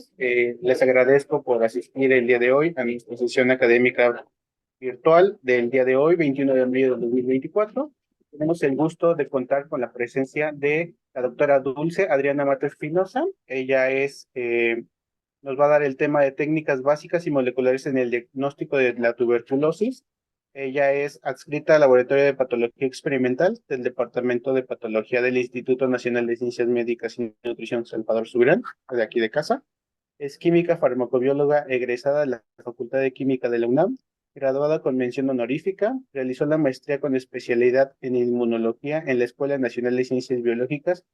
gracias. Les agradezco por asistir el día de hoy a mi exposición académica virtual del día de hoy, 21 de abril de 2024. Tenemos el gusto de contar con la presencia de la doctora Dulce Adriana Mato Espinosa. Ella nos va a dar el tema de técnicas básicas y moleculares en el diagnóstico de la tuberculosis. Ella es adscrita al Laboratorio de Patología Experimental del Departamento de Patología del Instituto Nacional de Ciencias Médicas y Nutrición Salvador Subirán, de aquí de casa. Es química farmacobióloga egresada de la Facultad de Química de la UNAM, graduada con mención honorífica. Realizó la maestría con especialidad en inmunología en la Escuela Nacional de Ciencias Biológicas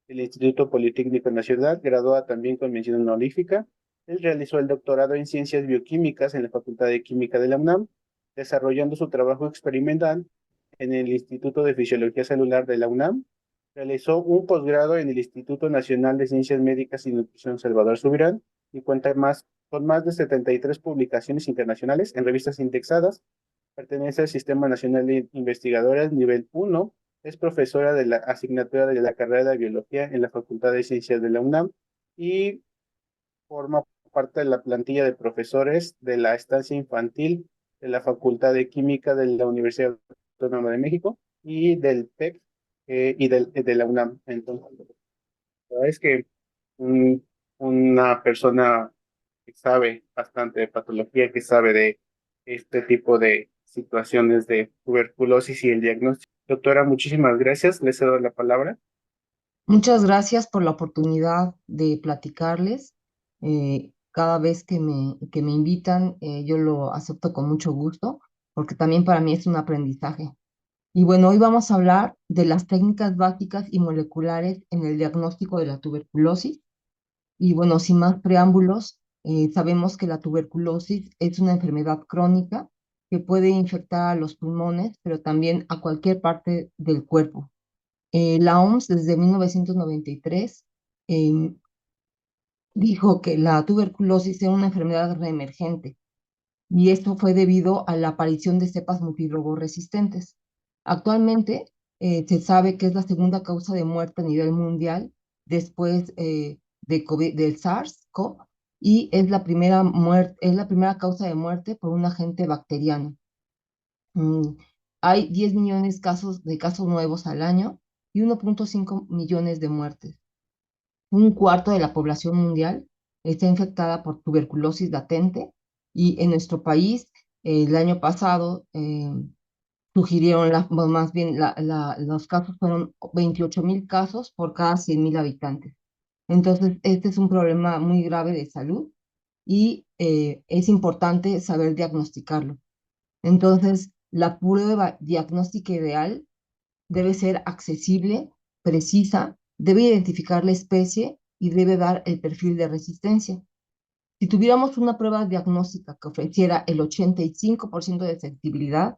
del Instituto Politécnico Nacional, graduada también con mención honorífica. Él realizó el doctorado en Ciencias Bioquímicas en la Facultad de Química de la UNAM, desarrollando su trabajo experimental en el Instituto de Fisiología Celular de la UNAM. Realizó un posgrado en el Instituto Nacional de Ciencias Médicas y Nutrición Salvador Subirán y cuenta con más de 73 publicaciones internacionales en revistas indexadas. Pertenece al Sistema Nacional de Investigadoras Nivel 1. Es profesora de la asignatura de la carrera de Biología en la Facultad de Ciencias de la UNAM y forma parte de la plantilla de profesores de la estancia infantil de la Facultad de Química de la Universidad Autónoma de México y del PEC de la UNAM. Entonces, la verdad es que un- una persona que sabe bastante de patología, que sabe de este tipo de situaciones de tuberculosis y el diagnóstico. Doctora, muchísimas gracias. Le cedo la palabra. Muchas gracias por la oportunidad de platicarles. Cada vez que me invitan, yo lo acepto con mucho gusto, porque también para mí es un aprendizaje. Y bueno, hoy vamos a hablar de las técnicas básicas y moleculares en el diagnóstico de la tuberculosis. Y bueno, sin más preámbulos, sabemos que la tuberculosis es una enfermedad crónica que puede infectar a los pulmones, pero también a cualquier parte del cuerpo. La OMS desde 1993 em, dijo que la tuberculosis era una enfermedad reemergente y esto fue debido a la aparición de cepas multidrogoresistentes. Actualmente se sabe que es la segunda causa de muerte a nivel mundial después de del SARS-CoV y es la primera es la primera causa de muerte por un agente bacteriano. Mm, Hay 10 millones de casos nuevos al año y 1,5 millones de muertes. Un cuarto de la población mundial está infectada por tuberculosis latente y en nuestro país el año pasado sugirieron, bueno, más bien los casos fueron 28,000 casos por cada 100,000 habitantes. Entonces, este es un problema muy grave de salud y es importante saber diagnosticarlo. Entonces, la prueba diagnóstica ideal debe ser accesible, precisa, debe identificar la especie y debe dar el perfil de resistencia. Si tuviéramos una prueba diagnóstica que ofreciera el 85% de sensibilidad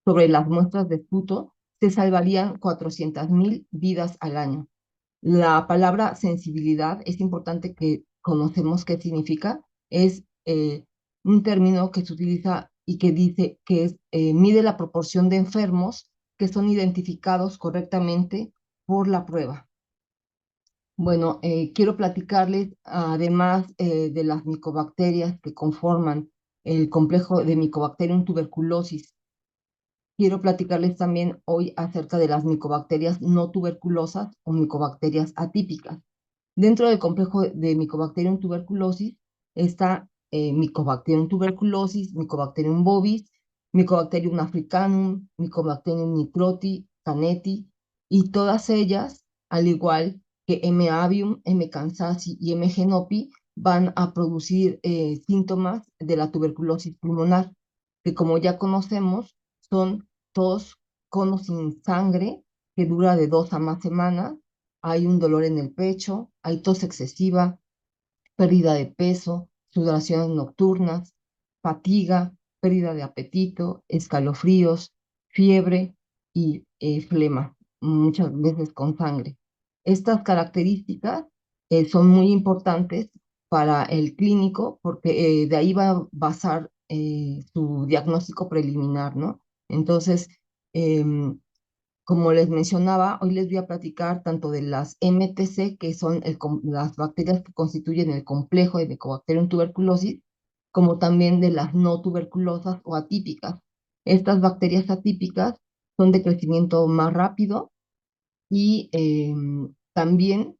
sobre las muestras de esputo, se salvarían 400,000 vidas al año. La palabra sensibilidad es importante que conocemos qué significa. Es un término que se utiliza y que dice que mide la proporción de enfermos que son identificados correctamente por la prueba. Bueno, quiero platicarles, además de las micobacterias que conforman el complejo de Mycobacterium tuberculosis, quiero platicarles también hoy acerca de las micobacterias no tuberculosas o micobacterias atípicas. Dentro del complejo de Mycobacterium tuberculosis está Mycobacterium tuberculosis, Mycobacterium bovis, Mycobacterium africanum, Mycobacterium nigroti, canetti, y todas ellas, al igual que M. avium, M. kansasi y M. genopi, van a producir síntomas de la tuberculosis pulmonar, que como ya conocemos, son tos, conos sin sangre, que dura de 2 a más semanas. Hay un dolor en el pecho, hay tos excesiva, pérdida de peso, sudoraciones nocturnas, fatiga, pérdida de apetito, escalofríos, fiebre y flema, muchas veces con sangre. Estas características son muy importantes para el clínico porque de ahí va a basar su diagnóstico preliminar, ¿no? Entonces, em, como les mencionaba, hoy les voy a platicar tanto de las MTC, que son las bacterias que constituyen el complejo de Mycobacterium tuberculosis, como también de las no tuberculosas o atípicas. Estas bacterias atípicas son de crecimiento más rápido y también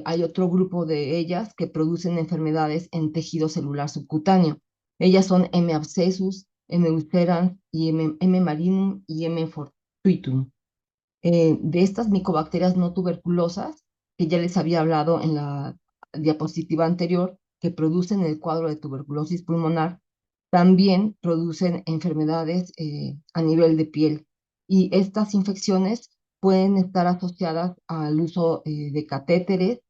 hay otro grupo de ellas que producen enfermedades en tejido celular subcutáneo. Ellas son M. abscessus, M. ulcerans y M. marinum y M. fortuitum. De estas micobacterias no tuberculosas, que ya les había hablado en la diapositiva anterior, que producen el cuadro de tuberculosis pulmonar, también producen enfermedades a nivel de piel. Y estas infecciones pueden estar asociadas al uso de catéteres,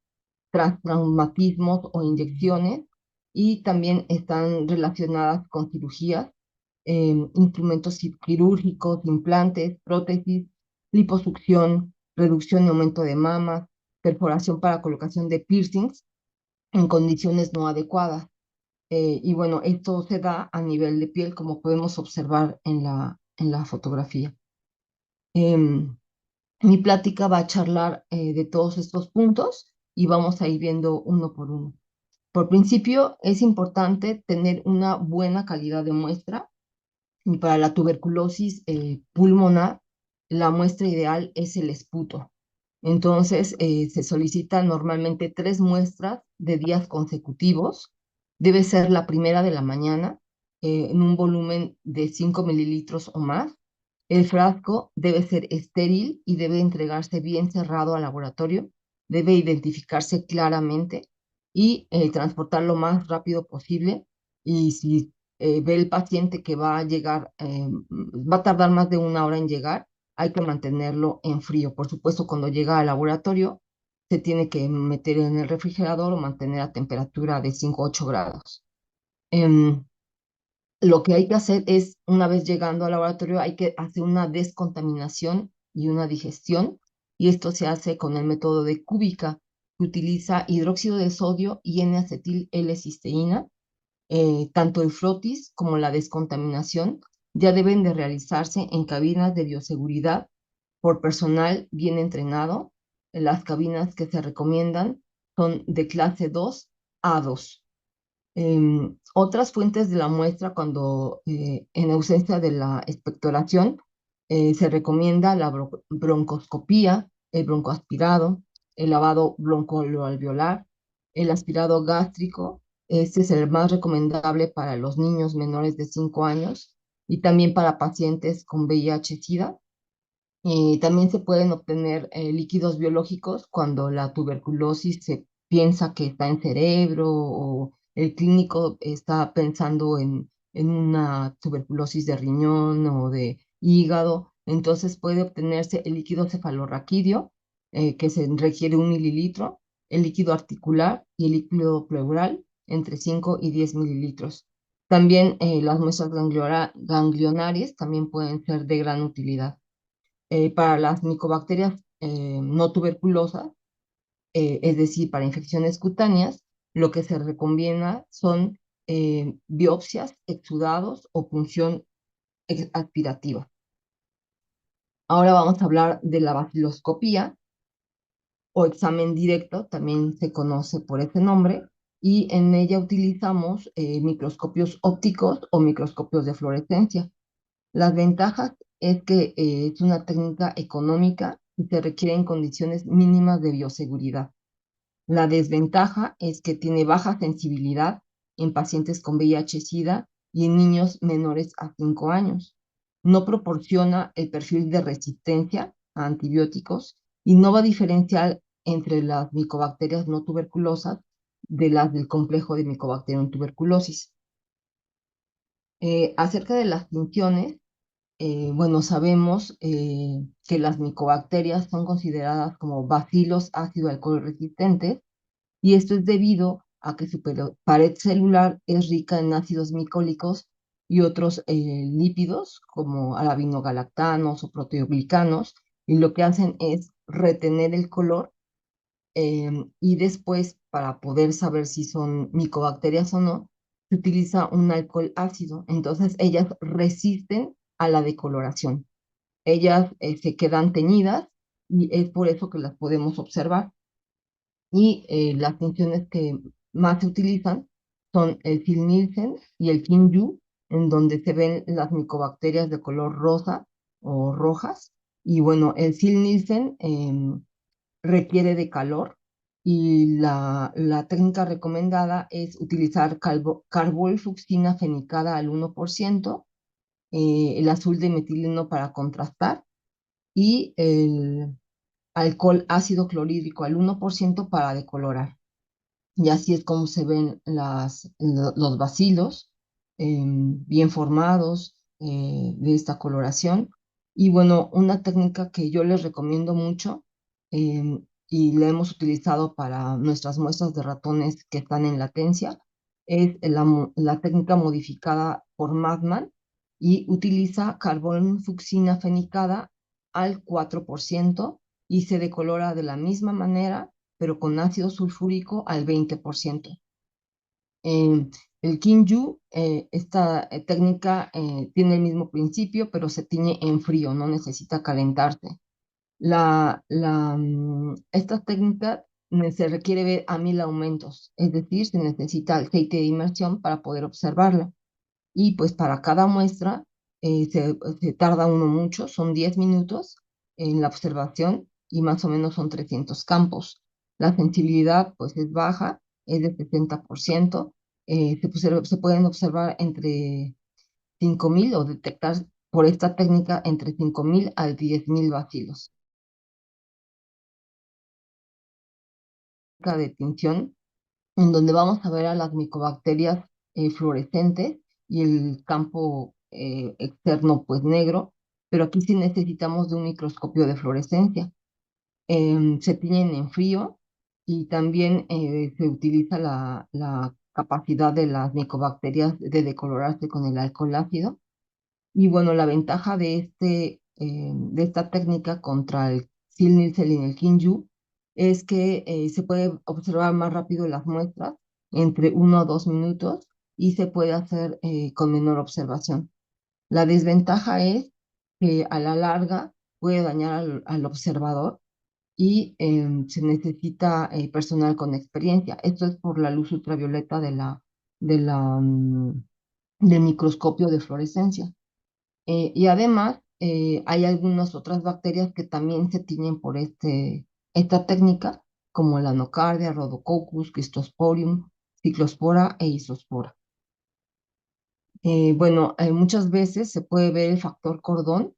tras traumatismos o inyecciones, y también están relacionadas con cirugías, instrumentos quirúrgicos, implantes, prótesis, liposucción, reducción y aumento de mamas, perforación para colocación de piercings en condiciones no adecuadas. Y bueno, esto se da a nivel de piel, como podemos observar en la fotografía. Em, Mi plática va a charlar de todos estos puntos y vamos a ir viendo uno por uno. Por principio, es importante tener una buena calidad de muestra. Y para la tuberculosis pulmonar, la muestra ideal es el esputo. Entonces, se solicitan normalmente 3 muestras de días consecutivos. Debe ser la primera de la mañana, en un volumen de 5 mililitros o más. El frasco debe ser estéril y debe entregarse bien cerrado al laboratorio. Debe identificarse claramente y transportar lo más rápido posible. Y si ve el paciente que va a llegar, va a tardar más de 1 hora en llegar, hay que mantenerlo en frío. Por supuesto, cuando llega al laboratorio, se tiene que meter en el refrigerador o mantener a temperatura de 5 a 8 grados. Em, lo que hay que hacer es, una vez llegando al laboratorio, hay que hacer una descontaminación y una digestión, y esto se hace con el método de Cúbica, que utiliza hidróxido de sodio y N-acetil L-cisteína. Tanto el frotis como la descontaminación ya deben de realizarse en cabinas de bioseguridad por personal bien entrenado. Las cabinas que se recomiendan son de clase 2 a 2. Otras fuentes de la muestra, cuando en ausencia de la expectoración, se recomienda la broncoscopía, el broncoaspirado, el lavado broncoalveolar, el aspirado gástrico. Este es el más recomendable para los niños menores de 5 años y también para pacientes con VIH-Sida. También se pueden obtener líquidos biológicos cuando la tuberculosis se piensa que está en cerebro o el clínico está pensando en una tuberculosis de riñón o de hígado. Entonces puede obtenerse el líquido cefalorraquídeo, que se requiere 1 mililitro, el líquido articular y el líquido pleural entre 5 y 10 mililitros. También las muestras ganglionares también pueden ser de gran utilidad. Para las micobacterias no tuberculosas, es decir, para infecciones cutáneas, lo que se recomienda son biopsias, exudados o punción aspirativa. Ahora vamos a hablar de la baciloscopía o examen directo, también se conoce por ese nombre, y en ella utilizamos microscopios ópticos o microscopios de fluorescencia. Las ventajas es que es una técnica económica y se requieren condiciones mínimas de bioseguridad. La desventaja es que tiene baja sensibilidad en pacientes con VIH-Sida y en niños menores a 5 años. No proporciona el perfil de resistencia a antibióticos y no va a diferenciar entre las micobacterias no tuberculosas de las del complejo de Mycobacterium tuberculosis. Acerca de las funciones, bueno, sabemos que las micobacterias son consideradas como bacilos ácido alcohol resistentes, y esto es debido a que su pared celular es rica en ácidos micólicos y otros lípidos como alabinogalactanos o proteoglicanos, y lo que hacen es retener el color, y después, para poder saber si son micobacterias o no, se utiliza un alcohol ácido. Entonces ellas resisten a la decoloración. ellas se quedan teñidas y es por eso que las podemos observar. Y las funciones que más se utilizan son el Sil-Nielsen y el Kinju, en donde se ven las micobacterias de color rosa o rojas. Y bueno, el Sil-Nielsen requiere de calor y la técnica recomendada es utilizar carbolfuctina fenicada al 1%, el azul de metileno para contrastar y el alcohol ácido clorhídrico al 1% para decolorar. Y así es como se ven los bacilos bien formados de esta coloración. Y bueno, una técnica que yo les recomiendo mucho y la hemos utilizado para nuestras muestras de ratones que están en latencia es la técnica modificada por Madman y utiliza carbón fucsina fenicada al 4% y se decolora de la misma manera pero con ácido sulfúrico al 20%. Eh, el Kinju, esta técnica tiene el mismo principio, pero se tiñe en frío, no necesita calentarse. Esta técnica se requiere ver a 1000 aumentos, es decir, se necesita aceite de inmersión para poder observarla. Y pues para cada muestra se tarda uno mucho, son 10 minutos en la observación y más o menos son 300 campos. La sensibilidad pues es baja, es de 70%. Se pueden observar entre 5000 o detectar por esta técnica entre 5000 a 10.000 bacilos. De tinción en donde vamos a ver a las micobacterias fluorescentes y el campo externo pues negro, pero aquí sí necesitamos de un microscopio de fluorescencia. Se tiñen en frío y también se utiliza la capacidad de las micobacterias de decolorarse con el alcohol ácido. Y bueno, la ventaja de esta técnica contra el Sil-Nielsen y el Kinju es que se puede observar más rápido las muestras, entre 1 a 2 minutos, y se puede hacer con menor observación. La desventaja es que a la larga puede dañar al observador y se necesita personal con experiencia. Esto es por la luz ultravioleta del microscopio de fluorescencia. Y además, hay algunas otras bacterias que también se tiñen por esta técnica, como la nocardia, Rhodococcus, Cristosporium, Ciclospora e Isospora. Bueno, muchas veces se puede ver el factor cordón,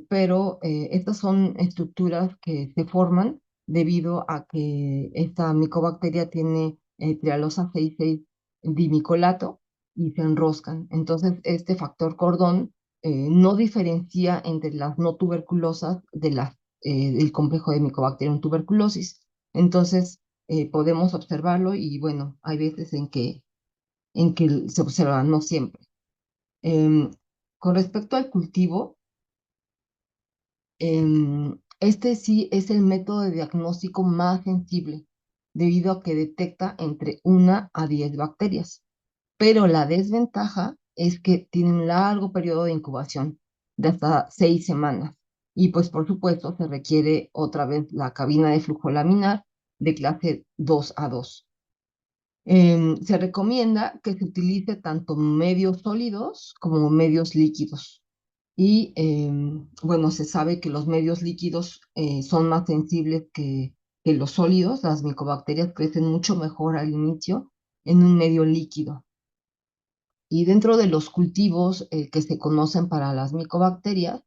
pero estas son estructuras que se forman debido a que esta micobacteria tiene trialosa 6,6 dimicolato y se enroscan. Entonces, este factor cordón no diferencia entre las no tuberculosas del complejo de Mycobacterium tuberculosis. Entonces, podemos observarlo y bueno, hay veces en que se observa, no siempre. Em, con respecto al cultivo, este sí es el método de diagnóstico más sensible, debido a que detecta entre 1 a 10 bacterias. Pero la desventaja es que tiene un largo periodo de incubación, de hasta 6 semanas. Y pues por supuesto se requiere otra vez la cabina de flujo laminar de clase 2A2. Se recomienda que se utilice tanto medios sólidos como medios líquidos. Y bueno, se sabe que los medios líquidos son más sensibles que los sólidos. Las micobacterias crecen mucho mejor al inicio en un medio líquido. Y dentro de los cultivos que se conocen para las micobacterias,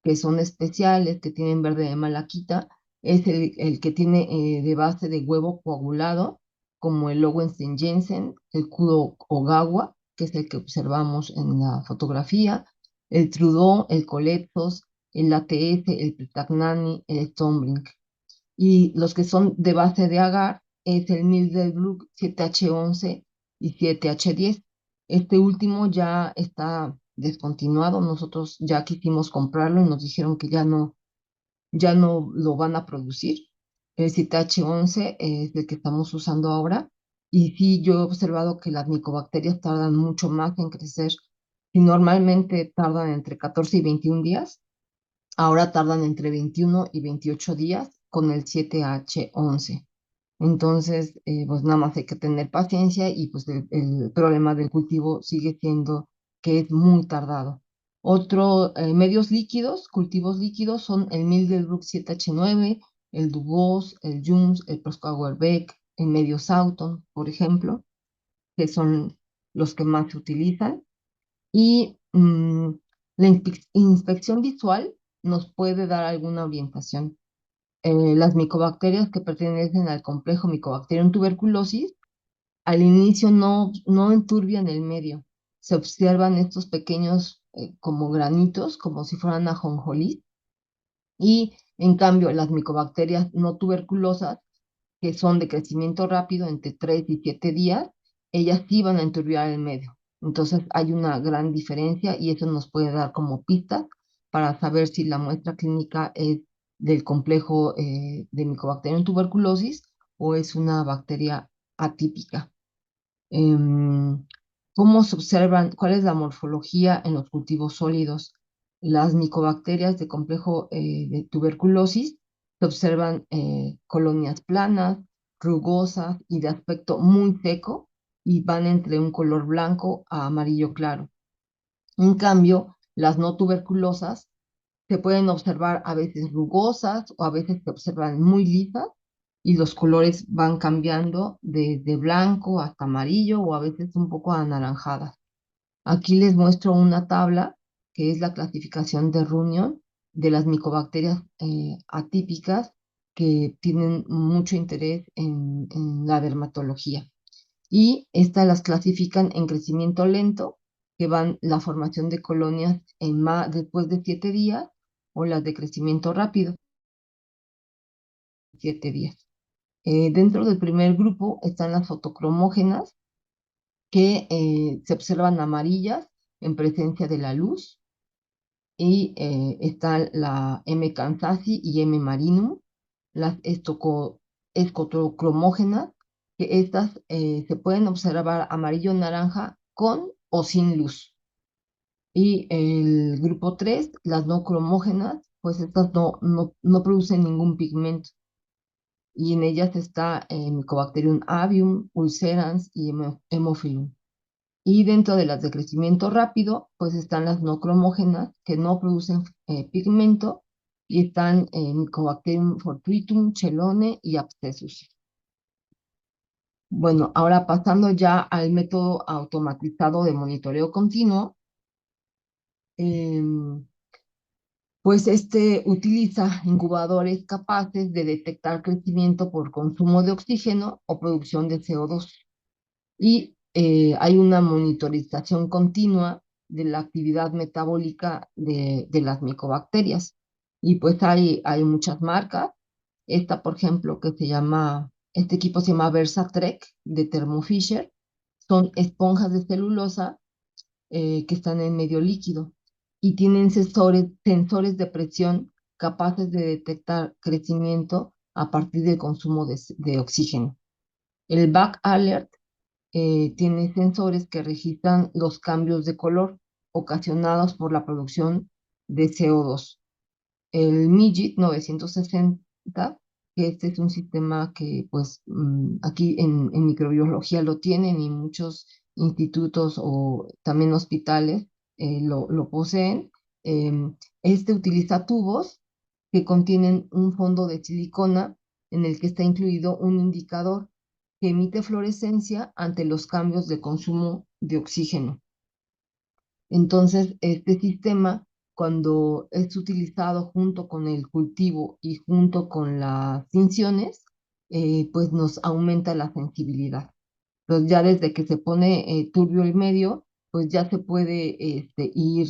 que son especiales, que tienen verde de malaquita, es el que tiene de base de huevo coagulado, como el Lowenstein-Jensen, el Kudo Ogawa, que es el que observamos en la fotografía, el Trudeau, el Coletos, el ATS, el Pitagnani, el Stombrink. Y los que son de base de agar es el Mildelbruck 7H11 y 7H10. Este último ya está descontinuado. Nosotros ya quisimos comprarlo y nos dijeron que ya no lo van a producir. El 7H11 es el que estamos usando ahora. Y sí, yo he observado que las micobacterias tardan mucho más en crecer y normalmente tardan entre 14 y 21 días. Ahora tardan entre 21 y 28 días con el 7H11. Entonces, pues nada más hay que tener paciencia y pues el problema del cultivo sigue siendo que es muy tardado. Otro, medios líquidos, cultivos líquidos son el Mildelbrück 7H9, el Dubose, el Jums, el Proskauer Beck, el medio Sauton, por ejemplo, que son los que más se utilizan. Y la inspección visual nos puede dar alguna orientación. Las micobacterias que pertenecen al complejo Mycobacterium tuberculosis al inicio no enturbian el medio. Se observan estos pequeños como granitos, como si fueran ajonjolí, y en cambio las micobacterias no tuberculosas, que son de crecimiento rápido entre 3 y 7 días, ellas sí van a enturbiar el medio. Entonces hay una gran diferencia y eso nos puede dar como pistas para saber si la muestra clínica es del complejo de Mycobacterium tuberculosis o es una bacteria atípica. Em, ¿Cómo se observan? ¿Cuál es la morfología en los cultivos sólidos? Las micobacterias de complejo de tuberculosis se observan colonias planas, rugosas y de aspecto muy seco y van entre un color blanco a amarillo claro. En cambio, las no tuberculosas se pueden observar a veces rugosas o a veces se observan muy lisas y los colores van cambiando desde blanco hasta amarillo o a veces un poco anaranjadas. Aquí les muestro una tabla que es la clasificación de Runyon de las micobacterias atípicas que tienen mucho interés en la dermatología. Y estas las clasifican en crecimiento lento, que van la formación de colonias después de 7 días, o las de crecimiento rápido, 7 días. Dentro del primer grupo están las fotocromógenas, que se observan amarillas en presencia de la luz, y están la M. kansasi y M. marinum, las escotocromógenas, que estas se pueden observar amarillo-naranja con o sin luz. Y el grupo 3 las no cromógenas, pues estas no producen ningún pigmento. Y en ellas está Mycobacterium avium, ulcerans y Haemophilus. Y dentro de las de crecimiento rápido, pues están las no cromógenas que no producen pigmento y están Mycobacterium fortuitum, chelone y abscessus. Bueno, ahora pasando ya al método automatizado de monitoreo continuo, em, pues este utiliza incubadores capaces de detectar crecimiento por consumo de oxígeno o producción de CO2. Y hay una monitorización continua de la actividad metabólica de las micobacterias. Y pues hay muchas marcas. Esta, por ejemplo, este equipo se llama Versatrek de Thermo Fisher. Son esponjas de celulosa que están en medio líquido y tienen sensores de presión capaces de detectar crecimiento a partir del consumo de oxígeno. El Back Alert tiene sensores que registran los cambios de color ocasionados por la producción de CO2. El MIGIT 960, que este es un sistema que pues aquí en microbiología lo tienen y muchos institutos o también hospitales lo poseen. Este utiliza tubos que contienen un fondo de silicona en el que está incluido un indicador que emite fluorescencia ante los cambios de consumo de oxígeno. Entonces, este sistema, cuando es utilizado junto con el cultivo y junto con las tinciones, pues nos aumenta la sensibilidad. Entonces, ya desde que se pone turbio el medio, pues ya se puede ir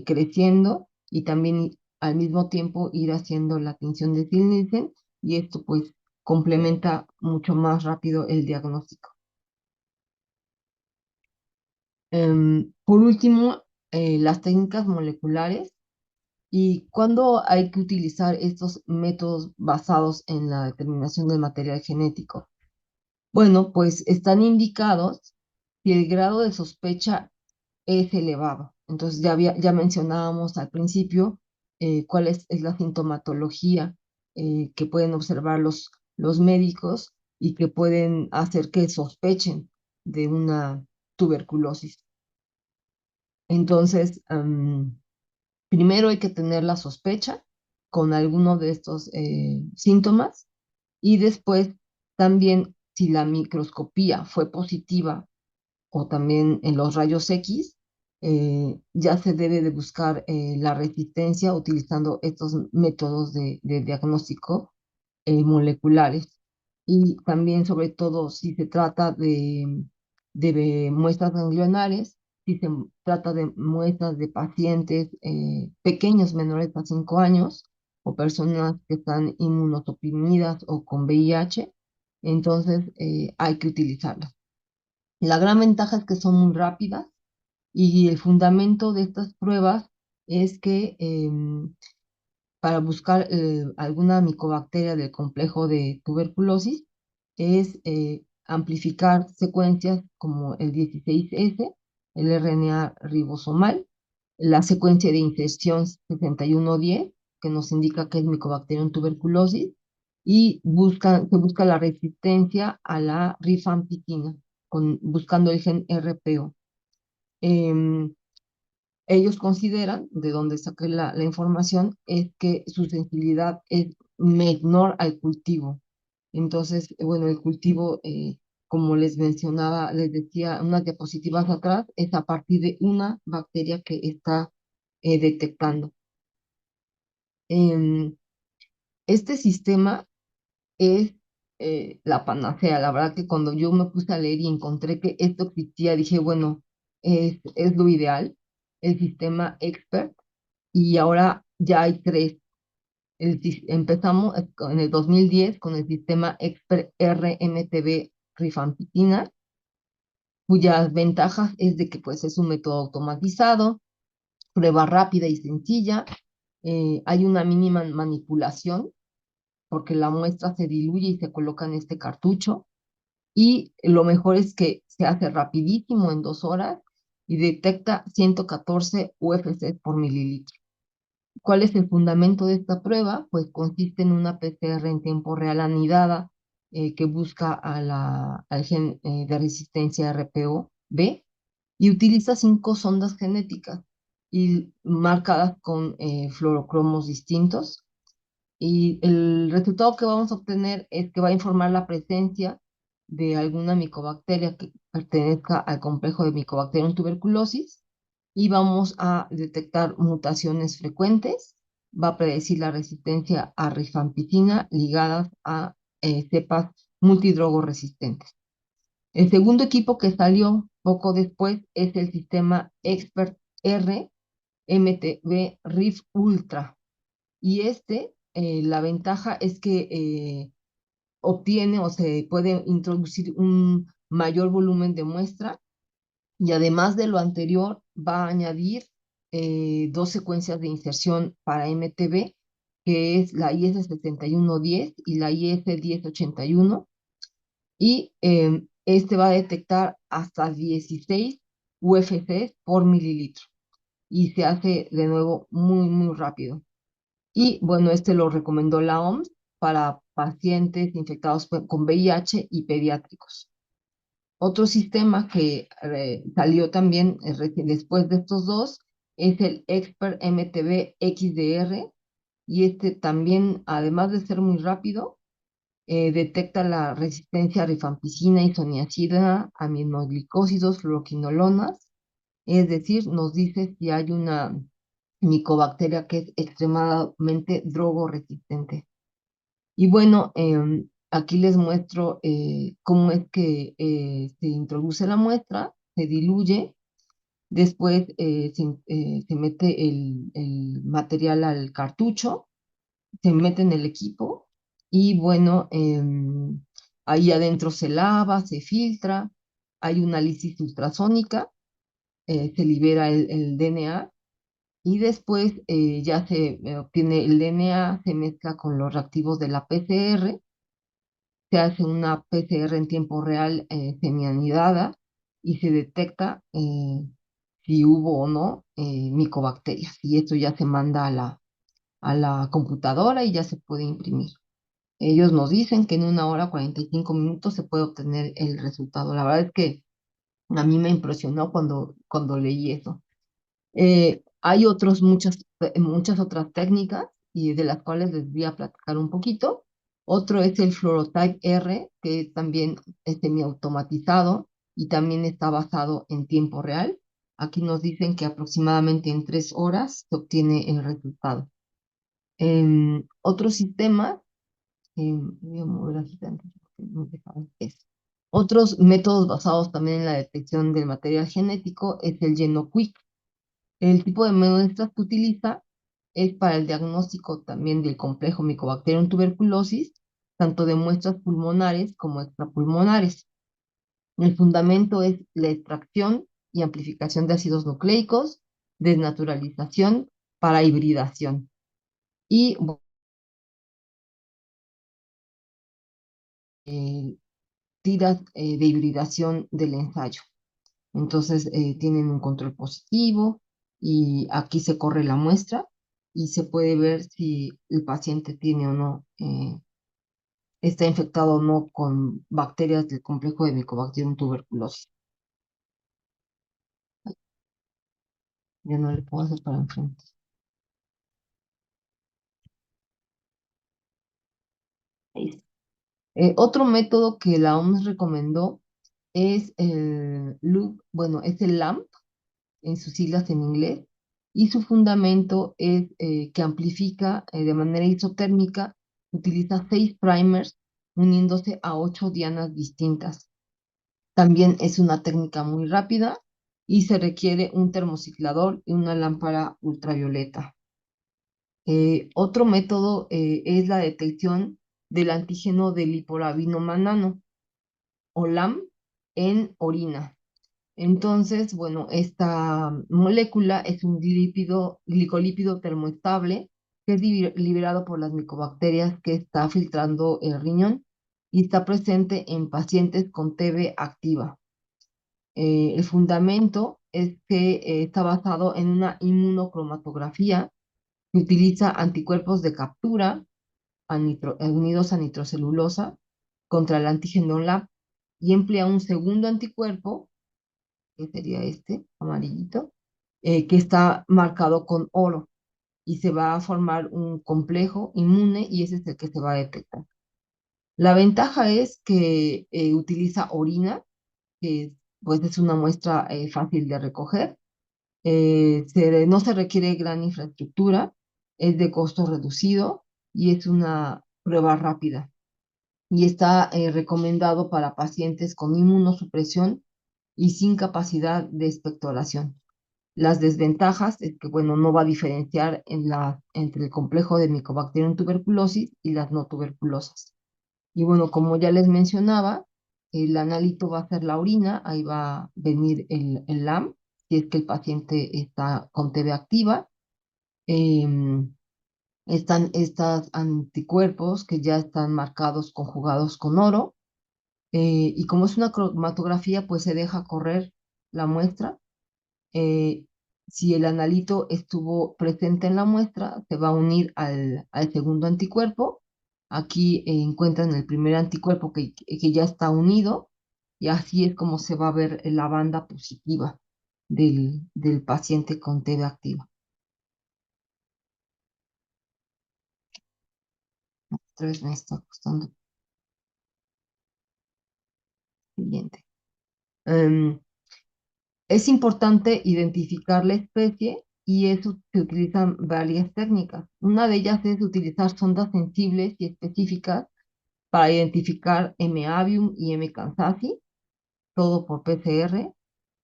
creciendo y también al mismo tiempo ir haciendo la tinción de Sil-Nielsen y esto pues complementa mucho más rápido el diagnóstico. Por último, las técnicas moleculares y cuándo hay que utilizar estos métodos basados en la determinación del material genético. Bueno, pues están indicados si el grado de sospecha es elevado. Entonces ya mencionábamos al principio cuál es la sintomatología que pueden observar los médicos y que pueden hacer que sospechen de una tuberculosis. Entonces, primero hay que tener la sospecha con alguno de estos síntomas y después también si la microscopía fue positiva o también en los rayos X, ya se debe de buscar la resistencia utilizando estos métodos de diagnóstico moleculares. Y también, sobre todo, si se trata de muestras ganglionares, si se trata de muestras de pacientes pequeños menores a 5 años o personas que están inmunosuprimidas o con VIH, entonces hay que utilizarlas. La gran ventaja es que son muy rápidas y el fundamento de estas pruebas es que para buscar alguna micobacteria del complejo de tuberculosis es amplificar secuencias como el 16S, el RNA ribosomal, la secuencia de inserción 6110, que nos indica que es Mycobacterium tuberculosis, y se busca la resistencia a la rifampicina, buscando el gen RPO. Em, Ellos consideran, de donde saqué la información, es que su sensibilidad es menor al cultivo. Entonces, bueno, el cultivo, como les mencionaba, les decía unas diapositivas atrás, es a partir de una bacteria que está detectando. Em, este sistema es la panacea. La verdad que cuando yo me puse a leer y encontré que esto existía, dije, bueno, es lo ideal, el sistema Expert, y ahora ya hay tres. Empezamos en el 2010 con el sistema Expert RMTB rifampicina, cuyas ventajas es de que pues es un método automatizado, prueba rápida y sencilla, hay una mínima manipulación porque la muestra se diluye y se coloca en este cartucho. Y lo mejor es que se hace rapidísimo en 2 horas y detecta 114 UFC por mililitro. ¿Cuál es el fundamento de esta prueba? Pues consiste en una PCR en tiempo real anidada que busca al gen de resistencia RPO-B y utiliza 5 sondas genéticas y marcadas con fluorocromos distintos, y el resultado que vamos a obtener es que va a informar la presencia de alguna micobacteria que pertenezca al complejo de Mycobacterium tuberculosis y vamos a detectar mutaciones frecuentes, va a predecir la resistencia a rifampicina ligadas a cepas multidrogo resistentes. El segundo equipo que salió poco después es el sistema Expert R MTB RIF Ultra, y la ventaja es que obtiene o se puede introducir un mayor volumen de muestra y además de lo anterior va a añadir 2 secuencias de inserción para MTB, que es la IS-7110 y la IS-1081, y este va a detectar hasta 16 UFCs por mililitro y se hace de nuevo muy, muy rápido. Y bueno, este lo recomendó la OMS para pacientes infectados con VIH y pediátricos. Otro sistema que salió también después de estos dos es el Expert MTB XDR, y este también, además de ser muy rápido, detecta la resistencia a rifampicina, isoniazida, aminoglicósidos, fluoroquinolonas, es decir, nos dice si hay una micobacteria que es extremadamente drogo-resistente. Y bueno, aquí les muestro cómo es que se introduce la muestra, se diluye, después se mete el material al cartucho, se mete en el equipo y bueno, ahí adentro se lava, se filtra, hay una lisis ultrasónica, se libera el DNA y después ya se obtiene el DNA, se mezcla con los reactivos de la PCR, se hace una PCR en tiempo real semianidada y se detecta si hubo o no micobacterias. Y esto ya se manda a la computadora y ya se puede imprimir. Ellos nos dicen que en 1 hora 45 minutos se puede obtener el resultado. La verdad es que a mí me impresionó cuando leí eso. Hay muchas otras técnicas y de las cuales les voy a platicar un poquito. Otro es el Fluorotype R, que es también semiautomatizado y también está basado en tiempo real. Aquí nos dicen que aproximadamente en 3 horas se obtiene el resultado. Otro sistema, voy a mover aquí tantito porque no me deja ver eso. Otros métodos basados también en la detección del material genético es el GenoQuick. El tipo de muestras que utiliza es para el diagnóstico también del complejo Mycobacterium tuberculosis, tanto de muestras pulmonares como extrapulmonares. El fundamento es la extracción y amplificación de ácidos nucleicos, desnaturalización para hibridación y eh, tiras de hibridación del ensayo. Entonces tienen un control positivo y aquí se corre la muestra y se puede ver si el paciente tiene o no, está infectado o no con bacterias del complejo de Mycobacterium tuberculosis. Ya no le puedo hacer para enfrente. Ahí está. Otro método que la OMS recomendó es el LUP, bueno, es el LAMP en sus siglas en inglés, y su fundamento es que amplifica de manera isotérmica, utiliza 6 primers uniéndose a 8 dianas distintas. También es una técnica muy rápida y se requiere un termociclador y una lámpara ultravioleta. Otro método es la detección del antígeno del liporabinomandano o LAM en orina. Entonces, bueno, esta molécula es un glicolípido termoestable que es liberado por las micobacterias que está filtrando el riñón y está presente en pacientes con TB activa. El fundamento es que está basado en una inmunocromatografía que utiliza anticuerpos de captura unidos a nitrocelulosa contra el antígeno LAP y emplea un segundo anticuerpo que sería este, amarillito, que está marcado con oro y se va a formar un complejo inmune y ese es el que se va a detectar. La ventaja es que utiliza orina, que pues es una muestra fácil de recoger, no se requiere gran infraestructura, es de costo reducido y es una prueba rápida y está recomendado para pacientes con inmunosupresión y sin capacidad de expectoración. Las desventajas es que, bueno, no va a diferenciar entre el complejo de Mycobacterium tuberculosis y las no tuberculosas. Y bueno, como ya les mencionaba, el analito va a ser la orina, ahí va a venir el LAM, si es que el paciente está con TB activa. Em, Están estos anticuerpos que ya están marcados, conjugados con oro, y como es una cromatografía, pues se deja correr la muestra. eh, si el analito estuvo presente en la muestra, se va a unir al segundo anticuerpo. Aquí encuentran el primer anticuerpo que ya está unido y así es como se va a ver la banda positiva del paciente con TB activa. Otra vez me está costando siguiente. Em, Es importante identificar la especie y eso se utilizan varias técnicas. Una de ellas es utilizar sondas sensibles y específicas para identificar M. avium y M. kansasi, todo por PCR.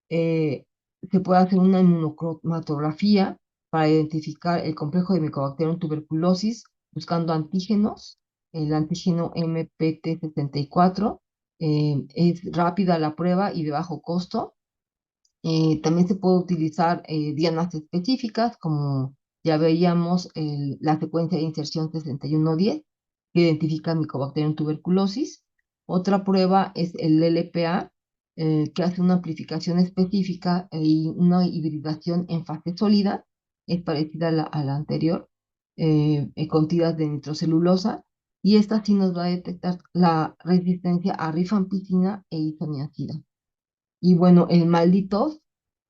Eh, Se puede hacer una inmunocromatografía para identificar el complejo de Mycobacterium tuberculosis buscando antígenos, el antígeno MPT64. Es rápida la prueba y de bajo costo. También se puede utilizar dianas específicas, como ya veíamos la secuencia de inserción 6110, que identifica Mycobacterium tuberculosis. Otra prueba es el LPA, que hace una amplificación específica y una hibridación en fase sólida, es parecida a la anterior. contidas de nitrocelulosa, y esta sí nos va a detectar la resistencia a rifampicina e isoniazida. Y bueno, el Malditos,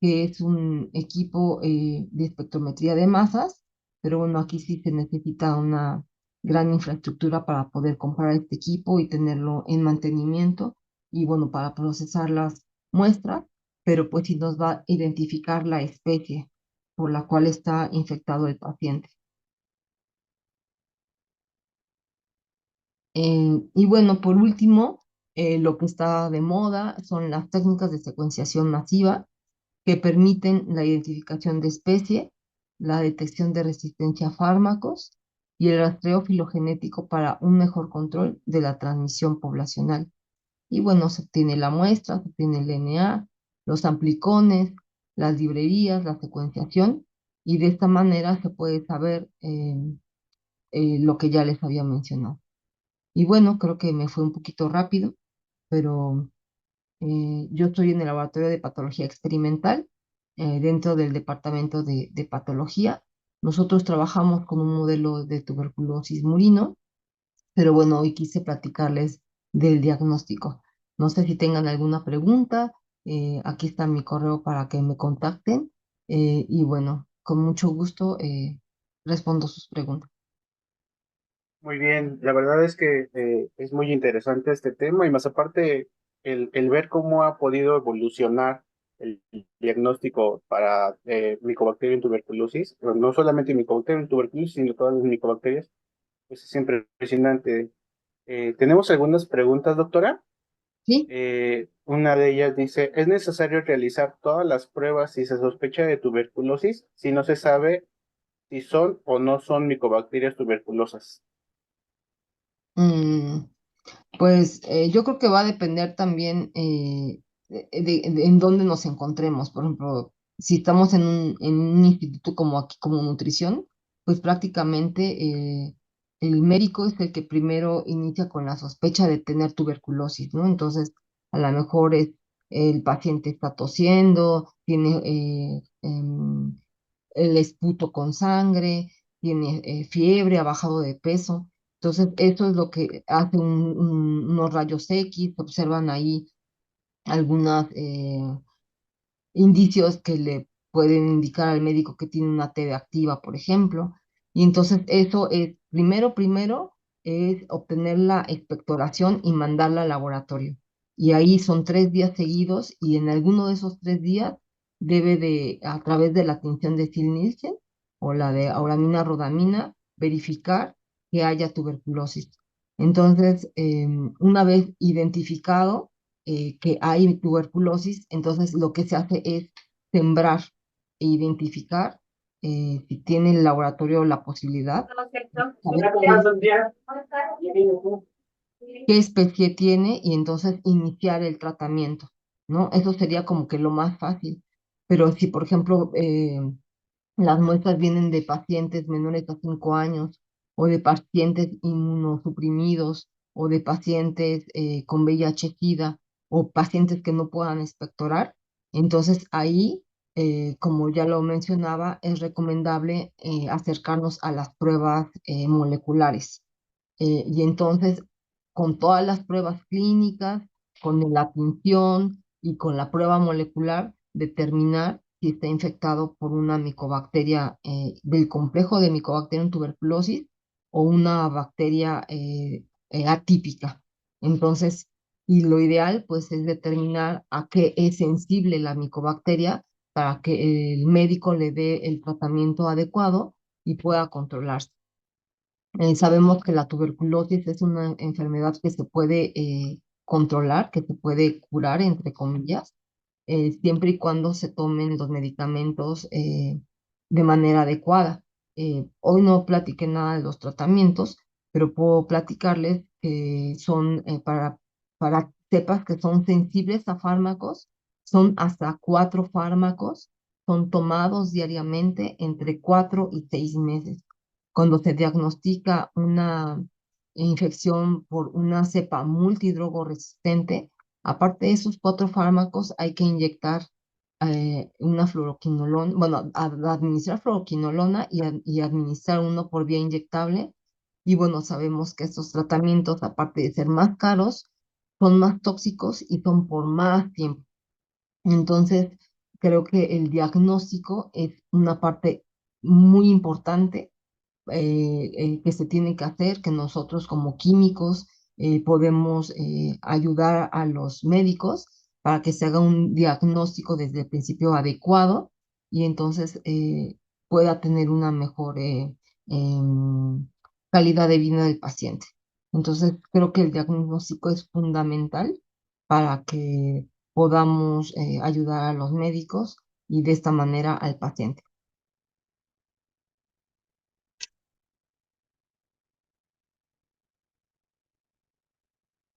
que es un equipo de espectrometría de masas, pero bueno, aquí sí se necesita una gran infraestructura para poder comprar este equipo y tenerlo en mantenimiento y bueno, para procesar las muestras, pero pues sí nos va a identificar la especie por la cual está infectado el paciente. Y bueno, por último, lo que está de moda son las técnicas de secuenciación masiva que permiten la identificación de especie, la detección de resistencia a fármacos y el rastreo filogenético para un mejor control de la transmisión poblacional. Y bueno, se obtiene la muestra, se obtiene el DNA, los amplicones, las librerías, la secuenciación, y de esta manera se puede saber lo que ya les había mencionado. Y bueno, creo que me fue un poquito rápido, pero yo estoy en el laboratorio de patología experimental dentro del departamento de patología. Nosotros trabajamos con un modelo de tuberculosis murino, pero bueno, hoy quise platicarles del diagnóstico. No sé si tengan alguna pregunta. Aquí está mi correo para que me contacten. Y bueno, con mucho gusto respondo sus preguntas. Muy bien, la verdad es que es muy interesante este tema y más aparte el ver cómo ha podido evolucionar el diagnóstico para Mycobacterium tuberculosis, pero no solamente Mycobacterium tuberculosis, sino todas las micobacterias, pues es siempre impresionante. Tenemos algunas preguntas, doctora. ¿Sí? Una de ellas dice, ¿es necesario realizar todas las pruebas si se sospecha de tuberculosis si no se sabe si son o no son micobacterias tuberculosas? Mm, Pues yo creo que va a depender también en dónde nos encontremos. Por ejemplo, si estamos en un instituto como aquí, como nutrición, pues prácticamente el médico es el que primero inicia con la sospecha de tener tuberculosis, ¿no? Entonces, a lo mejor el paciente está tosiendo, tiene el esputo con sangre, tiene fiebre, ha bajado de peso. Entonces, eso es lo que hace unos rayos X, observan ahí algunos indicios que le pueden indicar al médico que tiene una TB activa, por ejemplo. Y entonces eso es, primero es obtener la expectoración y mandarla al laboratorio. Y ahí son 3 días seguidos y en alguno de esos 3 días debe de, a través de la tinción de Sil-Nielsen o la de auramina rodamina, verificar que haya tuberculosis. Entonces, una vez identificado, que hay tuberculosis, entonces lo que se hace es sembrar e identificar si tiene el laboratorio la posibilidad de saber qué especie tiene y entonces iniciar el tratamiento, ¿no? Eso sería como que lo más fácil. Pero si, por ejemplo, las muestras vienen de pacientes menores a 5 años o de pacientes inmunosuprimidos o de pacientes con VIH-Sida o pacientes que no puedan expectorar. Entonces ahí, como ya lo mencionaba, es recomendable acercarnos a las pruebas moleculares. Y entonces, con todas las pruebas clínicas, con la tinción y con la prueba molecular, determinar si está infectado por una micobacteria del complejo de Mycobacterium tuberculosis o una bacteria atípica. Entonces, y lo ideal, pues, es determinar a qué es sensible la micobacteria para que el médico le dé el tratamiento adecuado y pueda controlarse. Sabemos que la tuberculosis es una enfermedad que se puede controlar, que se puede curar, entre comillas, siempre y cuando se tomen los medicamentos de manera adecuada. Hoy no platiqué nada de los tratamientos, pero puedo platicarles que son para cepas que son sensibles a fármacos, son hasta 4 fármacos, son tomados diariamente entre 4 y 6 meses. Cuando se diagnostica una infección por una cepa multidrogo resistente, aparte de esos 4 fármacos, hay que inyectar una fluoroquinolona, bueno, administrar fluoroquinolona y administrar uno por vía inyectable. Y bueno, sabemos que estos tratamientos, aparte de ser más caros, son más tóxicos y son por más tiempo. Entonces, creo que el diagnóstico es una parte muy importante que se tiene que hacer, que nosotros como químicos podemos ayudar a los médicos para que se haga un diagnóstico desde el principio adecuado y entonces pueda tener una mejor calidad de vida del paciente. Entonces, creo que el diagnóstico es fundamental para que podamos ayudar a los médicos y de esta manera al paciente.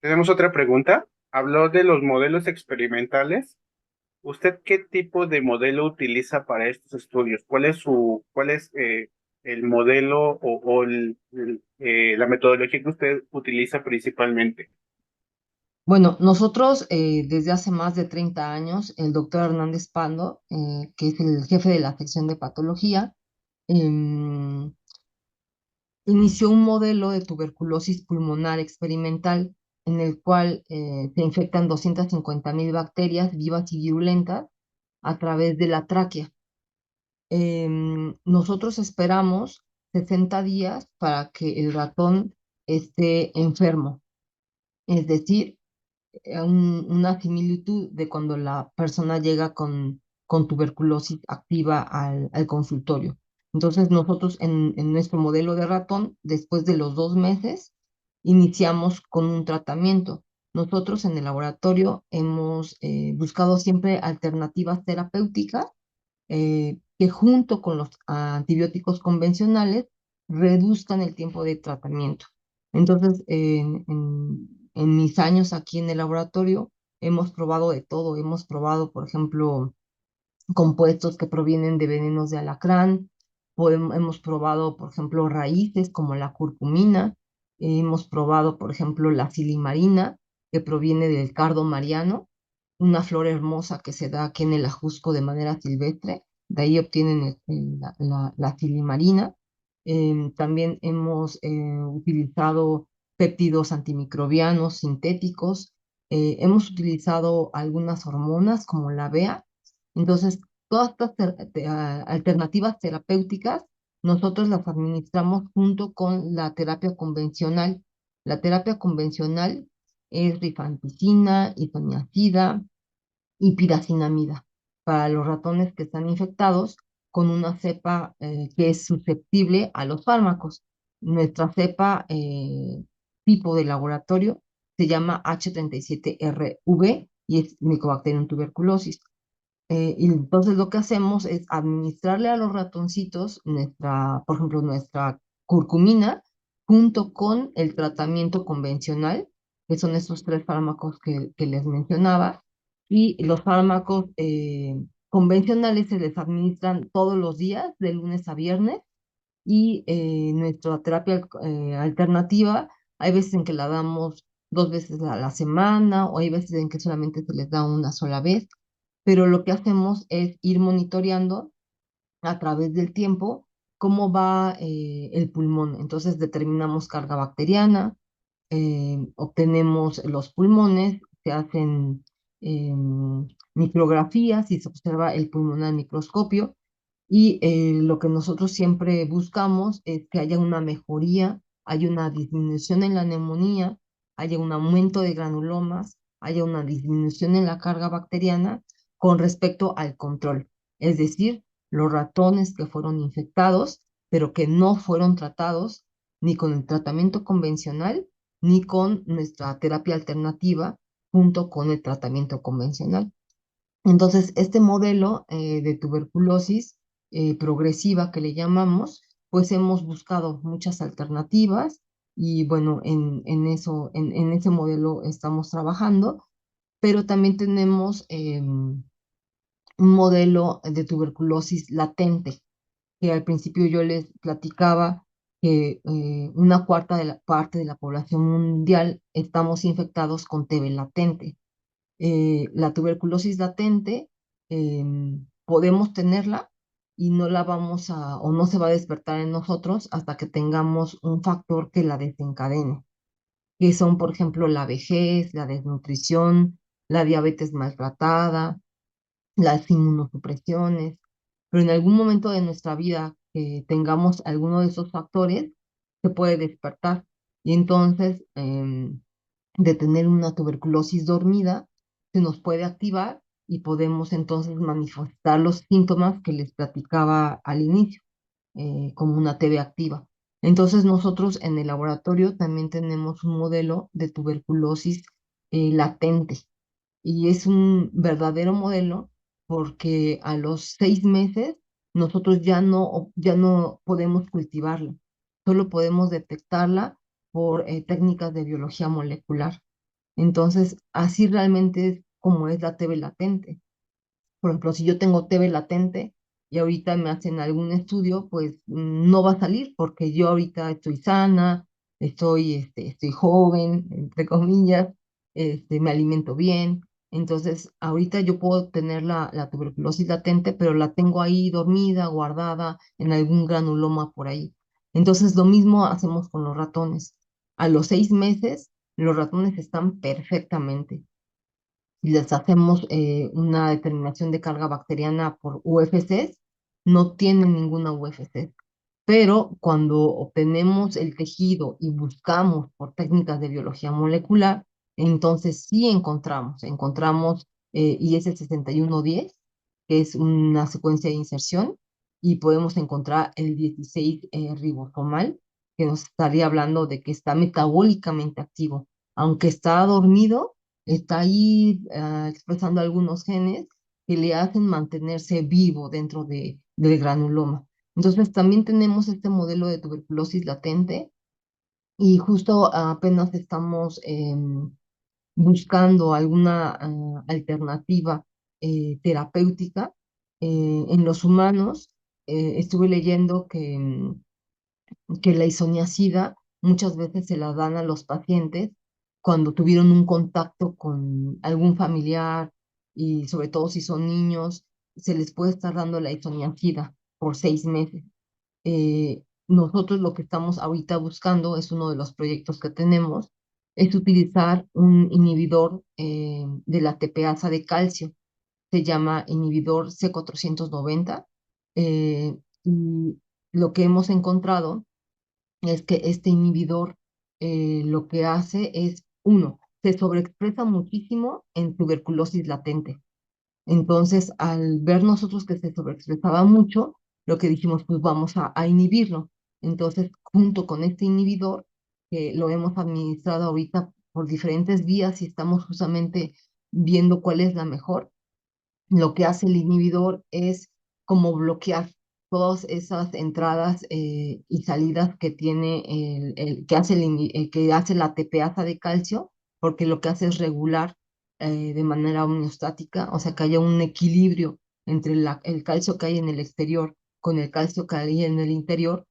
Tenemos otra pregunta. Habló de los modelos experimentales. ¿Usted qué tipo de modelo utiliza para estos estudios? Cuál es el modelo la metodología que usted utiliza principalmente? Bueno, nosotros desde hace más de 30 años, el doctor Hernández Pando, que es el jefe de la sección de patología, em, inició un modelo de tuberculosis pulmonar experimental en el cual se infectan 250.000 bacterias vivas y virulentas a través de la tráquea. Nosotros esperamos 60 días para que el ratón esté enfermo, es decir, una similitud de cuando la persona llega con tuberculosis activa al consultorio. Entonces, nosotros en nuestro modelo de ratón, después de los 2 meses, iniciamos con un tratamiento. Nosotros en el laboratorio hemos buscado siempre alternativas terapéuticas que junto con los antibióticos convencionales reduzcan el tiempo de tratamiento. Entonces, en mis años aquí en el laboratorio, hemos probado de todo. Hemos probado, por ejemplo, compuestos que provienen de venenos de alacrán. Hemos probado, por ejemplo, raíces como la curcumina. Hemos probado, por ejemplo, la silimarina, que proviene del cardo mariano, una flor hermosa que se da aquí en el Ajusco de manera silvestre. De ahí obtienen la silimarina. También hemos utilizado péptidos antimicrobianos sintéticos. Hemos utilizado algunas hormonas como la BEA. Entonces, todas estas alternativas terapéuticas, nosotros las administramos junto con la terapia convencional. La terapia convencional es rifampicina, isoniazida y piracinamida para los ratones que están infectados con una cepa que es susceptible a los fármacos. Nuestra cepa tipo de laboratorio se llama H37RV y es Mycobacterium tuberculosis. Y entonces lo que hacemos es administrarle a los ratoncitos por ejemplo, nuestra curcumina junto con el tratamiento convencional, que son estos 3 fármacos que les mencionaba, y los fármacos convencionales se les administran todos los días, de lunes a viernes, y nuestra terapia alternativa, hay veces en que la damos 2 veces a la semana, o hay veces en que solamente se les da una sola vez, pero lo que hacemos es ir monitoreando a través del tiempo cómo va el pulmón. Entonces determinamos carga bacteriana, obtenemos los pulmones, se hacen micrografías y se observa el pulmón al microscopio. Y lo que nosotros siempre buscamos es que haya una mejoría, haya una disminución en la neumonía, haya un aumento de granulomas, haya una disminución en la carga bacteriana con respecto al control. Es decir, los ratones que fueron infectados, pero que no fueron tratados ni con el tratamiento convencional, ni con nuestra terapia alternativa junto con el tratamiento convencional. Entonces, este modelo de tuberculosis progresiva que le llamamos, pues hemos buscado muchas alternativas y bueno, en ese modelo estamos trabajando, pero también tenemos un modelo de tuberculosis latente, que al principio yo les platicaba que una cuarta de la parte de la población mundial estamos infectados con TB latente. La tuberculosis latente podemos tenerla y no la vamos a, o no se va a despertar en nosotros hasta que tengamos un factor que la desencadene, que son, por ejemplo, la vejez, la desnutrición, la diabetes maltratada, las inmunosupresiones, pero en algún momento de nuestra vida que tengamos alguno de esos factores, se puede despertar. Y entonces, de tener una tuberculosis dormida, se nos puede activar y podemos entonces manifestar los síntomas que les platicaba al inicio, como una TB activa. Entonces nosotros en el laboratorio también tenemos un modelo de tuberculosis latente y es un verdadero modelo porque a los 6 meses nosotros ya no podemos cultivarla, solo podemos detectarla por técnicas de biología molecular. Entonces, así realmente es como es la TB latente. Por ejemplo, si yo tengo TB latente y ahorita me hacen algún estudio, pues no va a salir porque yo ahorita estoy sana, estoy joven, entre comillas, me alimento bien. Entonces, ahorita yo puedo tener la tuberculosis latente, pero la tengo ahí dormida, guardada en algún granuloma por ahí. Entonces, lo mismo hacemos con los ratones. A los 6 meses, los ratones están perfectamente y les hacemos una determinación de carga bacteriana por UFCs, no tienen ninguna UFC. Pero cuando obtenemos el tejido y buscamos por técnicas de biología molecular, entonces sí encontramos IS 6110, que es una secuencia de inserción, y podemos encontrar el 16 ribosomal, que nos estaría hablando de que está metabólicamente activo. Aunque está dormido, está ahí expresando algunos genes que le hacen mantenerse vivo dentro del granuloma. Entonces, también tenemos este modelo de tuberculosis latente y justo apenas estamos buscando alguna alternativa terapéutica. En los humanos, estuve leyendo que la isoniazida muchas veces se la dan a los pacientes cuando tuvieron un contacto con algún familiar y sobre todo si son niños, se les puede estar dando la isoniazida por 6 meses. Nosotros lo que estamos ahorita buscando, es uno de los proyectos que tenemos, es utilizar un inhibidor de la TPasa de calcio, se llama inhibidor C490, y lo que hemos encontrado es que este inhibidor lo que hace es, uno, se sobreexpresa muchísimo en tuberculosis latente. Entonces, al ver nosotros que se sobreexpresaba mucho, lo que dijimos, pues vamos a inhibirlo. Entonces, junto con este inhibidor, que lo hemos administrado ahorita por diferentes vías y estamos justamente viendo cuál es la mejor, lo que hace el inhibidor es como bloquear todas esas entradas y salidas que tiene que hace la tepeasa de calcio, porque lo que hace es regular de manera homeostática, o sea, que haya un equilibrio entre el calcio que hay en el exterior con el calcio que hay en el interior.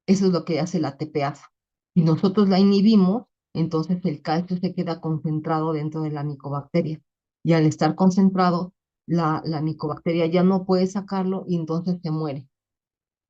Eso es lo que hace la tepeasa. Si nosotros la inhibimos, entonces el calcio se queda concentrado dentro de la micobacteria. Y al estar concentrado, la micobacteria ya no puede sacarlo y entonces se muere.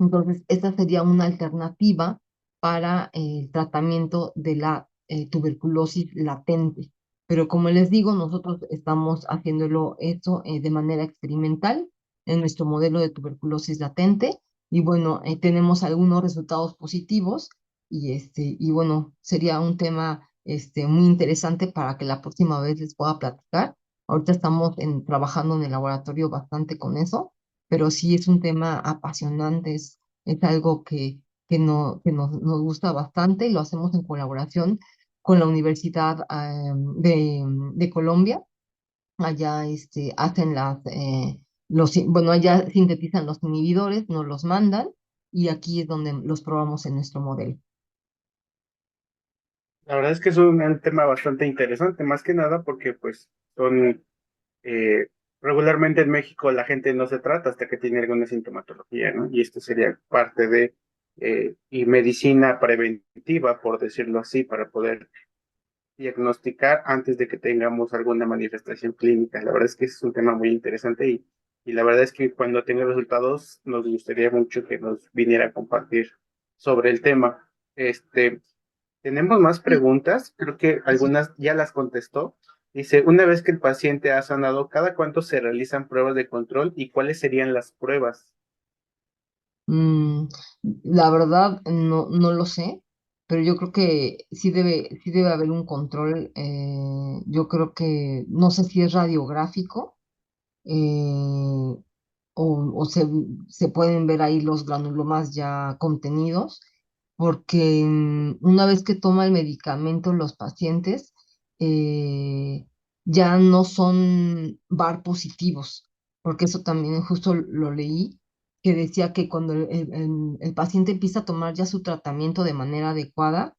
Entonces, esta sería una alternativa para el tratamiento de la tuberculosis latente. Pero como les digo, nosotros estamos haciéndolo esto de manera experimental en nuestro modelo de tuberculosis latente y bueno, tenemos algunos resultados positivos y bueno, sería un tema muy interesante para que la próxima vez les pueda platicar. Ahorita estamos trabajando en el laboratorio bastante con eso, pero sí es un tema apasionante, es algo que nos gusta bastante y lo hacemos en colaboración con la Universidad de Colombia. Allá hacen bueno, allá sintetizan los inhibidores, nos los mandan y aquí es donde los probamos en nuestro modelo. La verdad es que es un tema bastante interesante, más que nada porque pues son regularmente en México la gente no se trata hasta que tiene alguna sintomatología, ¿no? Y esto sería parte de y medicina preventiva, por decirlo así, para poder diagnosticar antes de que tengamos alguna manifestación clínica. La verdad es que es un tema muy interesante y y la verdad es que cuando tenga resultados nos gustaría mucho que nos viniera a compartir sobre el tema. Tenemos más Sí, preguntas, creo que sí, sí. algunas ya las contestó. Dice, una vez que el paciente ha sanado, ¿cada cuánto se realizan pruebas de control y cuáles serían las pruebas? Mm, la verdad no lo sé, pero yo creo que sí debe haber un control. Yo creo que no sé si es radiográfico, eh, o se pueden ver ahí los granulomas ya contenidos, porque una vez que toma el medicamento los pacientes, eh, ya no son VAR positivos, porque eso también justo lo leí, que decía que cuando el paciente empieza a tomar ya su tratamiento de manera adecuada,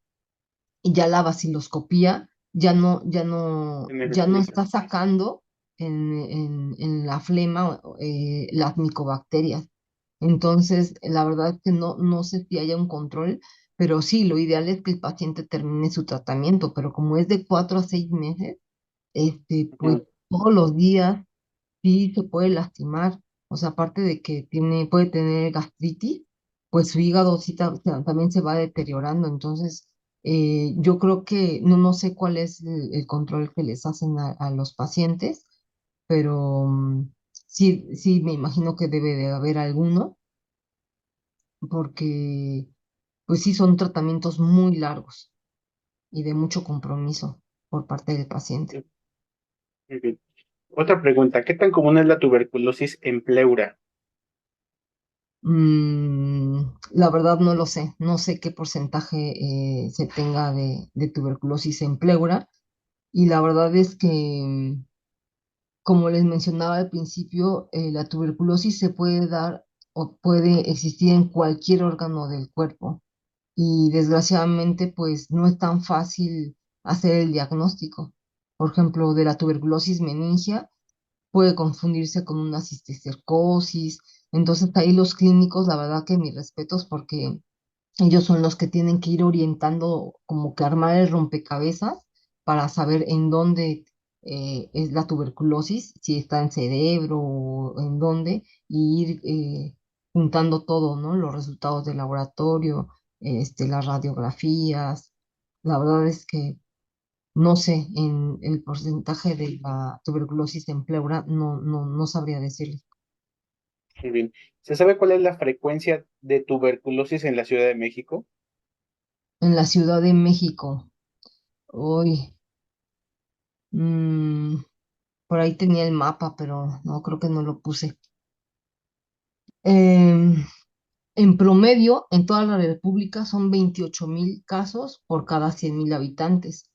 y ya la vaciloscopía En ya no efecto, está sacando en la flema las micobacterias. Entonces, la verdad es que no sé si haya un control, pero sí, lo ideal es que el paciente termine su tratamiento, pero como es de 4 a 6 meses, pues ujú, todos los días sí se puede lastimar. O sea, aparte de que puede tener gastritis, pues su hígado sí también se va deteriorando. Entonces, yo creo que no sé cuál es el control que les hacen a los pacientes, pero sí me imagino que debe de haber alguno, porque pues sí son tratamientos muy largos y de mucho compromiso por parte del paciente. muy bien. Otra pregunta, ¿qué tan común es la tuberculosis en pleura? La verdad no lo sé, no sé qué porcentaje se tenga de tuberculosis en pleura, y la verdad es que, como les mencionaba al principio, la tuberculosis se puede dar o puede existir en cualquier órgano del cuerpo, y desgraciadamente pues no es tan fácil hacer el diagnóstico. Por ejemplo, de la tuberculosis meningia puede confundirse con una cisticercosis. Entonces ahí los clínicos, la verdad que mis respetos, porque ellos son los que tienen que ir orientando, como que armar el rompecabezas para saber en dónde es la tuberculosis, si está en cerebro o en dónde, y ir juntando todo, ¿no? Los resultados del laboratorio, las radiografías. La verdad es que no sé, en el porcentaje de la tuberculosis en pleura, no sabría decirle. Muy bien. ¿Se sabe cuál es la frecuencia de tuberculosis en la Ciudad de México? En la Ciudad de México, hoy, mm, por ahí tenía el mapa, pero no, creo que no lo puse. Em, en promedio, en toda la República son 28.000 casos por cada 100.000 habitantes.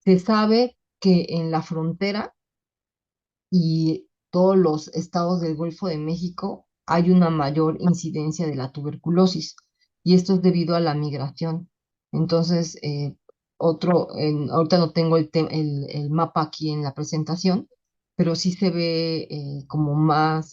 Se sabe que en la frontera y todos los estados del Golfo de México hay una mayor incidencia de la tuberculosis, y esto es debido a la migración. Entonces, ahorita no tengo el mapa aquí en la presentación, pero sí se ve como más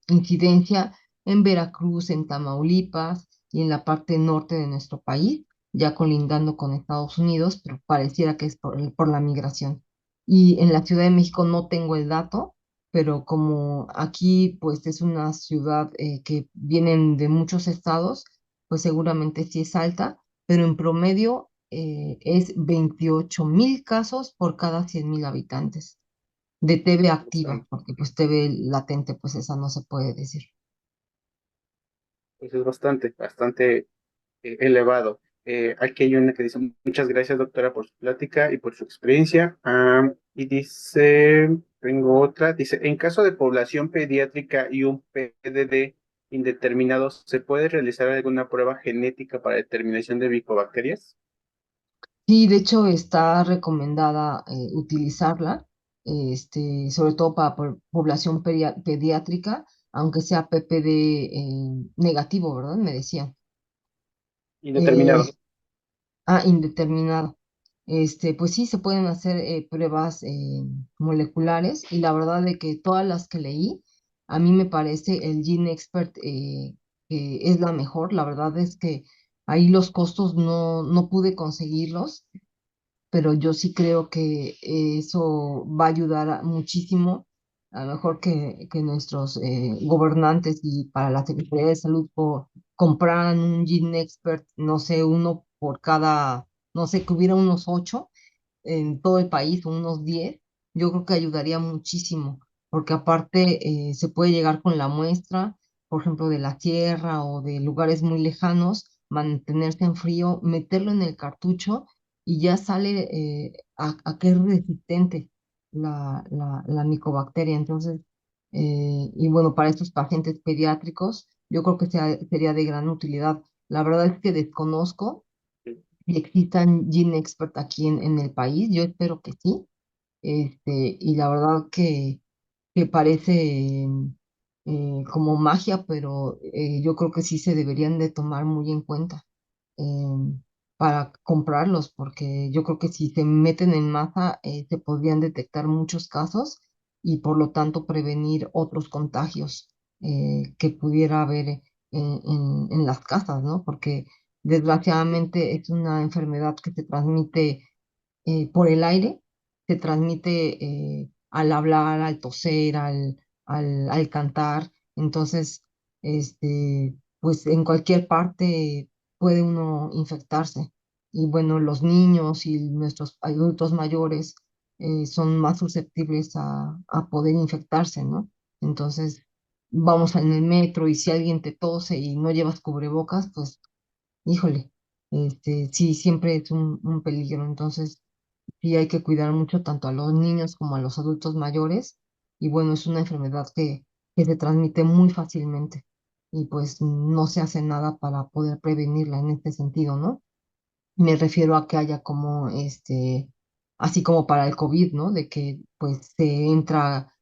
incidencia en Veracruz, en Tamaulipas y en la parte norte de nuestro país, ya colindando con Estados Unidos, pero pareciera que es por la migración. Y en la Ciudad de México no tengo el dato, pero como aquí pues es una ciudad que vienen de muchos estados, pues seguramente sí es alta, pero en promedio es 28.000 casos por cada 100.000 habitantes de TB activa, Bastante. porque pues TB latente pues esa no se puede decir. Pues es bastante elevado. Aquí hay una que dice, muchas gracias doctora por su plática y por su experiencia. Y dice, tengo otra, dice, en caso de población pediátrica y un PDD indeterminado, ¿se puede realizar alguna prueba genética para determinación de bicobacterias? Sí, de hecho está recomendada utilizarla, sobre todo para población pediátrica, aunque sea PPD negativo, ¿verdad? Me decían. Eh, Indeterminado. Indeterminado. Pues sí, se pueden hacer pruebas moleculares, y la verdad de que todas las que leí, a mí me parece el Gene Expert que es la mejor. La verdad es que ahí los costos no pude conseguirlos, pero yo sí creo que eso va a ayudar muchísimo a lo mejor que nuestros gobernantes y para la Secretaría de Salud compraran un Gene Expert, no sé, uno por cada, no sé, que hubiera unos 8 en todo el país, o unos 10, yo creo que ayudaría muchísimo, porque aparte se puede llegar con la muestra, por ejemplo, de la tierra o de lugares muy lejanos, mantenerse en frío, meterlo en el cartucho y ya sale a que es resistente la micobacteria. Entonces, y bueno, para estos pacientes pediátricos, yo creo que sería de gran utilidad. La verdad es que desconozco si existan Gene Expert aquí en el país, yo espero que sí, y la verdad que parece como magia, pero yo creo que sí se deberían de tomar muy en cuenta para comprarlos, porque yo creo que si se meten en masa se podrían detectar muchos casos y por lo tanto prevenir otros contagios que pudiera haber en las casas, ¿no? Porque desgraciadamente es una enfermedad que se transmite por el aire, se transmite al hablar, al toser, al cantar. Entonces, pues en cualquier parte puede uno infectarse. Y bueno, los niños y nuestros adultos mayores son más susceptibles a poder infectarse, ¿no? Entonces, vamos en el metro y si alguien te tose y no llevas cubrebocas, pues, híjole, sí, siempre es un peligro. Entonces, sí hay que cuidar mucho tanto a los niños como a los adultos mayores. Y bueno, es una enfermedad que se transmite muy fácilmente y pues no se hace nada para poder prevenirla en este sentido, ¿no? Me refiero a que haya como así como para el COVID, ¿no? De que pues se entra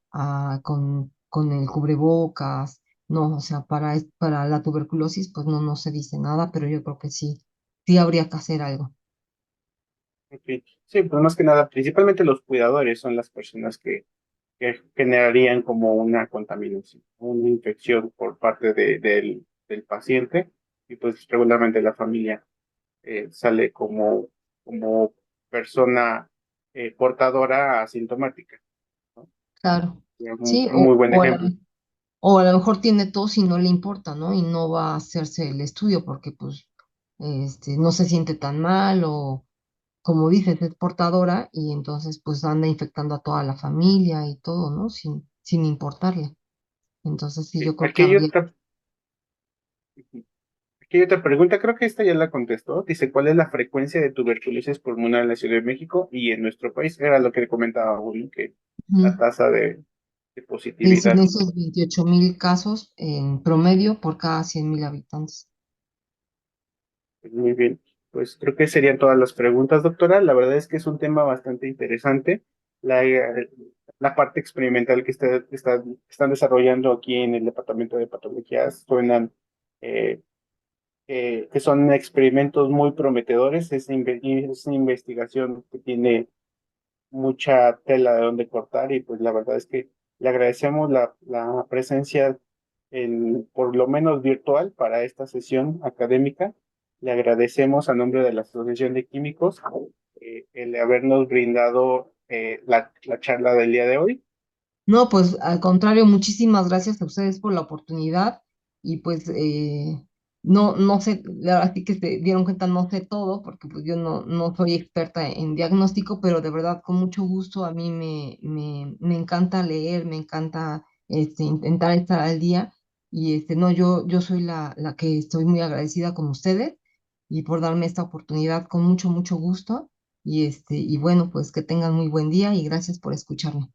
con el cubrebocas, no, o sea, para la tuberculosis pues no se dice nada, pero yo creo que sí, sí habría que hacer algo. Ok. Sí, pues más que nada, principalmente los cuidadores son las personas que generarían como una contaminación, una infección por parte del paciente y pues regularmente la familia sale como persona portadora asintomática, ¿no? Claro. Es un Sí, muy buen ejemplo. o a lo mejor tiene tos y no le importa, ¿no? Y no va a hacerse el estudio porque pues no se siente tan mal o como dices, es portadora y entonces pues anda infectando a toda la familia y todo, ¿no? Sin importarle. Entonces sí, yo creo que Aquí hay habría. otra, aquí hay otra pregunta, creo que esta ya la contestó. Dice, ¿cuál es la frecuencia de tuberculosis pulmonar en la Ciudad de México y en nuestro país? Era lo que le comentaba Julio, que la Ujú. tasa de Son positividad. esos 28,000 casos en promedio por cada 100,000 habitantes. Pues muy bien, pues creo que serían todas las preguntas, doctora. La verdad es que es un tema bastante interesante. La parte experimental que están desarrollando aquí en el Departamento de Patologías suenan eh, que son experimentos muy prometedores. Es una investigación que tiene mucha tela de donde cortar y pues la verdad es que le agradecemos la presencia por lo menos virtual para esta sesión académica. Le agradecemos a nombre de la Asociación de Químicos el habernos brindado la charla del día de hoy. No, pues al contrario, muchísimas gracias a ustedes por la oportunidad y pues no sé, así que se dieron cuenta, no sé todo porque pues yo no soy experta en diagnóstico, pero de verdad con mucho gusto a mí me encanta leer, me encanta intentar estar al día y no, yo soy la que estoy muy agradecida con ustedes y por darme esta oportunidad con mucho gusto y bueno, pues que tengan muy buen día y gracias por escucharme.